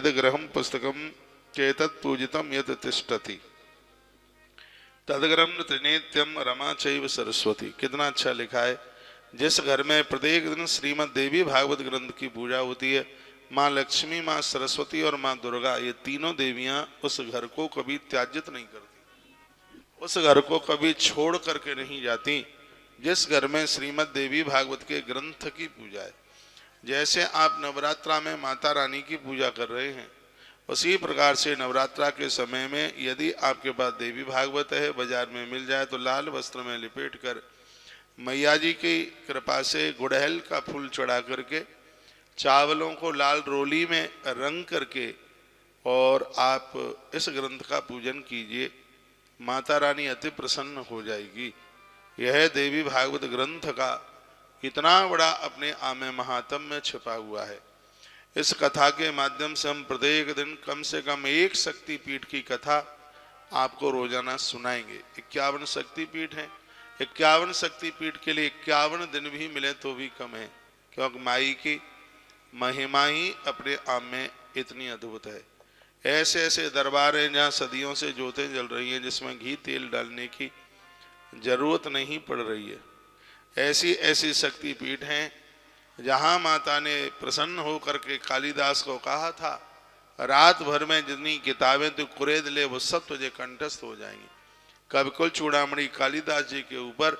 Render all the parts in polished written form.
यद ग्रहम पुस्तकम चेतत् पूजितम यद तिष्ठति तदग्रम त्रिनेत्यम रमा चैव सरस्वती। कितना अच्छा लिखा है। जिस घर में प्रत्येक दिन श्रीमद् देवी भागवत ग्रंथ की पूजा होती है, माँ लक्ष्मी, माँ सरस्वती और माँ दुर्गा, ये तीनों देवियां उस घर को कभी त्याजित नहीं करती, उस घर को कभी छोड़ करके नहीं जाती। जिस घर में श्रीमद् देवी भागवत के ग्रंथ की पूजा है, जैसे आप नवरात्रा में माता रानी की पूजा कर रहे हैं, उसी प्रकार से नवरात्रा के समय में यदि आपके पास देवी भागवत है, बाजार में मिल जाए तो लाल वस्त्र में लिपेट कर मैया जी की कृपा से गुड़हल का फूल चढ़ा करके, चावलों को लाल रोली में रंग करके और आप इस ग्रंथ का पूजन कीजिए। माता रानी अति प्रसन्न हो जाएगी। यह देवी भागवत ग्रंथ का इतना बड़ा अपने आमे महात्म्य छिपा हुआ है। इस कथा के माध्यम से हम प्रत्येक दिन कम से कम एक शक्तिपीठ की कथा आपको रोजाना सुनाएंगे। 51 शक्तिपीठ हैं। 51 शक्तिपीठ के लिए 51 दिन भी मिले तो भी कम है, क्योंकि माई की महिमा ही अपने आप में इतनी अद्भुत है। ऐसे ऐसे दरबार हैं जहाँ सदियों से ज्योतें जल रही हैं, जिसमें घी तेल डालने की जरूरत नहीं पड़ रही है। ऐसी ऐसी शक्तिपीठ हैं जहाँ माता ने प्रसन्न होकर के कालिदास को कहा था, रात भर में जितनी किताबें तू कुरेद ले वो सब तुझे कंठस्थ हो जाएंगी। कविकुल चूड़ामणि कालिदास जी के ऊपर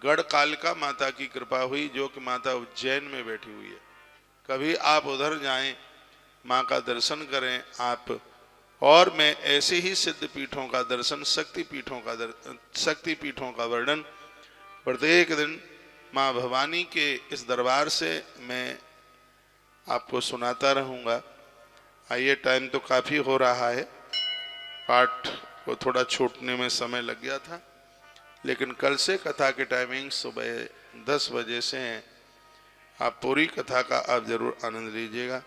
गढ़ कालिका माता की कृपा हुई, जो कि माता उज्जैन में बैठी हुई है। कभी आप उधर जाएं, माँ का दर्शन करें आप। और मैं ऐसे ही सिद्ध पीठों का दर्शन, शक्तिपीठों का वर्णन प्रत्येक दिन माँ भवानी के इस दरबार से मैं आपको सुनाता रहूँगा। आइए, टाइम तो काफ़ी हो रहा है, पाठ को थोड़ा छूटने में समय लग गया था, लेकिन कल से कथा के टाइमिंग सुबह 10 बजे से हैं। आप पूरी कथा का आप जरूर आनंद लीजिएगा।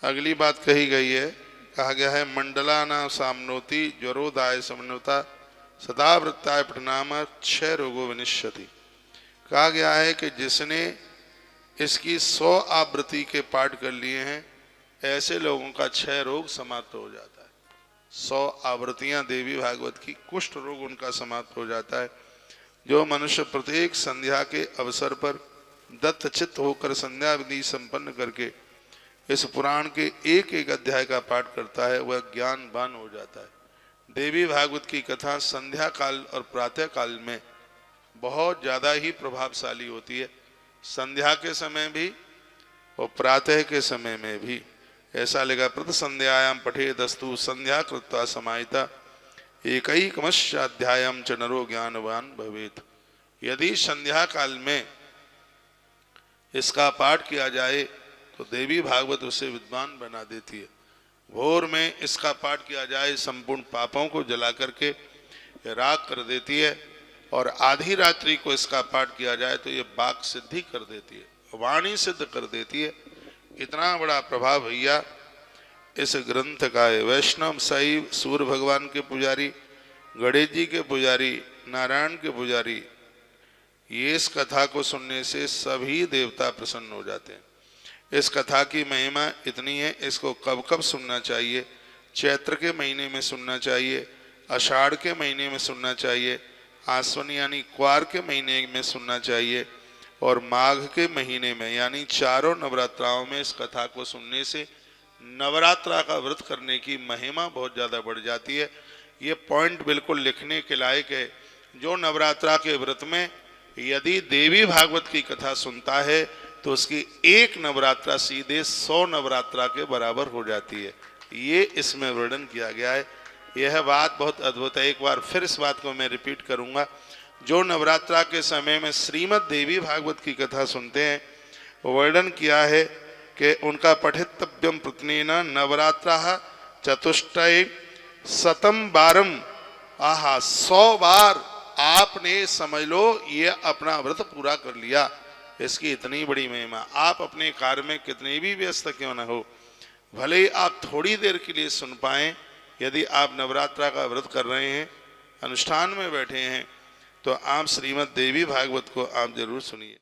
अगली बात कही गई है, कहा गया है मंडलाना सामनोति ज्वरोदाय समन्वता सदा वृत्ताय प्रणाम 6 रोगो विनिश्यति। कहा गया है कि जिसने इसकी 100 आवृत्ति के पाठ कर लिए हैं, ऐसे लोगों का 6 रोग समाप्त हो जाता है। 100 आवृत्तियां देवी भागवत की, कुष्ठ रोग उनका समाप्त हो जाता है। जो मनुष्य प्रत्येक संध्या के अवसर पर दत्तचित्त होकर संध्या विधि संपन्न करके इस पुराण के एक एक अध्याय का पाठ करता है, वह ज्ञानवान हो जाता है। देवी भागवत की कथा संध्या काल और प्रातः काल में बहुत ज़्यादा ही प्रभावशाली होती है, संध्या के समय भी और प्रातः के समय में भी। ऐसा लगा प्रत संध्यायाम पठे दस्तु संध्या कृत्वा समाहिता एकैकमश्याध्यायम च नरो ज्ञानवान भवेत। यदि संध्या काल में इसका पाठ किया जाए तो देवी भागवत उसे विद्वान बना देती है। भोर में इसका पाठ किया जाए, संपूर्ण पापों को जला करके राख कर देती है, और आधी रात्रि को इसका पाठ किया जाए तो ये वाक सिद्धि कर देती है, वाणी सिद्ध कर देती है। इतना बड़ा प्रभाव भैया इस ग्रंथ का है। वैष्णव शैव सूर्य भगवान के पुजारी, गणेश जी के पुजारी, नारायण के पुजारी, ये इस कथा को सुनने से सभी देवता प्रसन्न हो जाते हैं। इस कथा की महिमा इतनी है, इसको कब कब सुनना चाहिए? चैत्र के महीने में सुनना चाहिए, आषाढ़ के महीने में सुनना चाहिए, आश्विन यानी क्वार के महीने में सुनना चाहिए, और माघ के महीने में, यानी चारों नवरात्राओं में इस कथा को सुनने से नवरात्रा का व्रत करने की महिमा बहुत ज़्यादा बढ़ जाती है। ये पॉइंट बिल्कुल लिखने के लायक है। जो नवरात्रा के व्रत में यदि देवी भागवत की कथा सुनता है तो उसकी एक नवरात्रा सीधे 100 नवरात्रा के बराबर हो जाती है। ये इसमें वर्णन किया गया है। यह बात बहुत अद्भुत है। एक बार फिर इस बात को मैं रिपीट करूंगा। जो नवरात्रा के समय में श्रीमद् देवी भागवत की कथा सुनते हैं, वर्णन किया है कि उनका पठितव्यम प्रतिदिन नवरात्रा चतुष्टय शतम बारम। आहा, 100 बार आपने समझ लो ये अपना व्रत पूरा कर लिया। इसकी इतनी बड़ी महिमा। आप अपने कार्य में कितने भी व्यस्त क्यों न हो, भले ही आप थोड़ी देर के लिए सुन पाएं। यदि आप नवरात्रा का व्रत कर रहे हैं, अनुष्ठान में बैठे हैं, तो आप श्रीमद् देवी भागवत को आप जरूर सुनिए।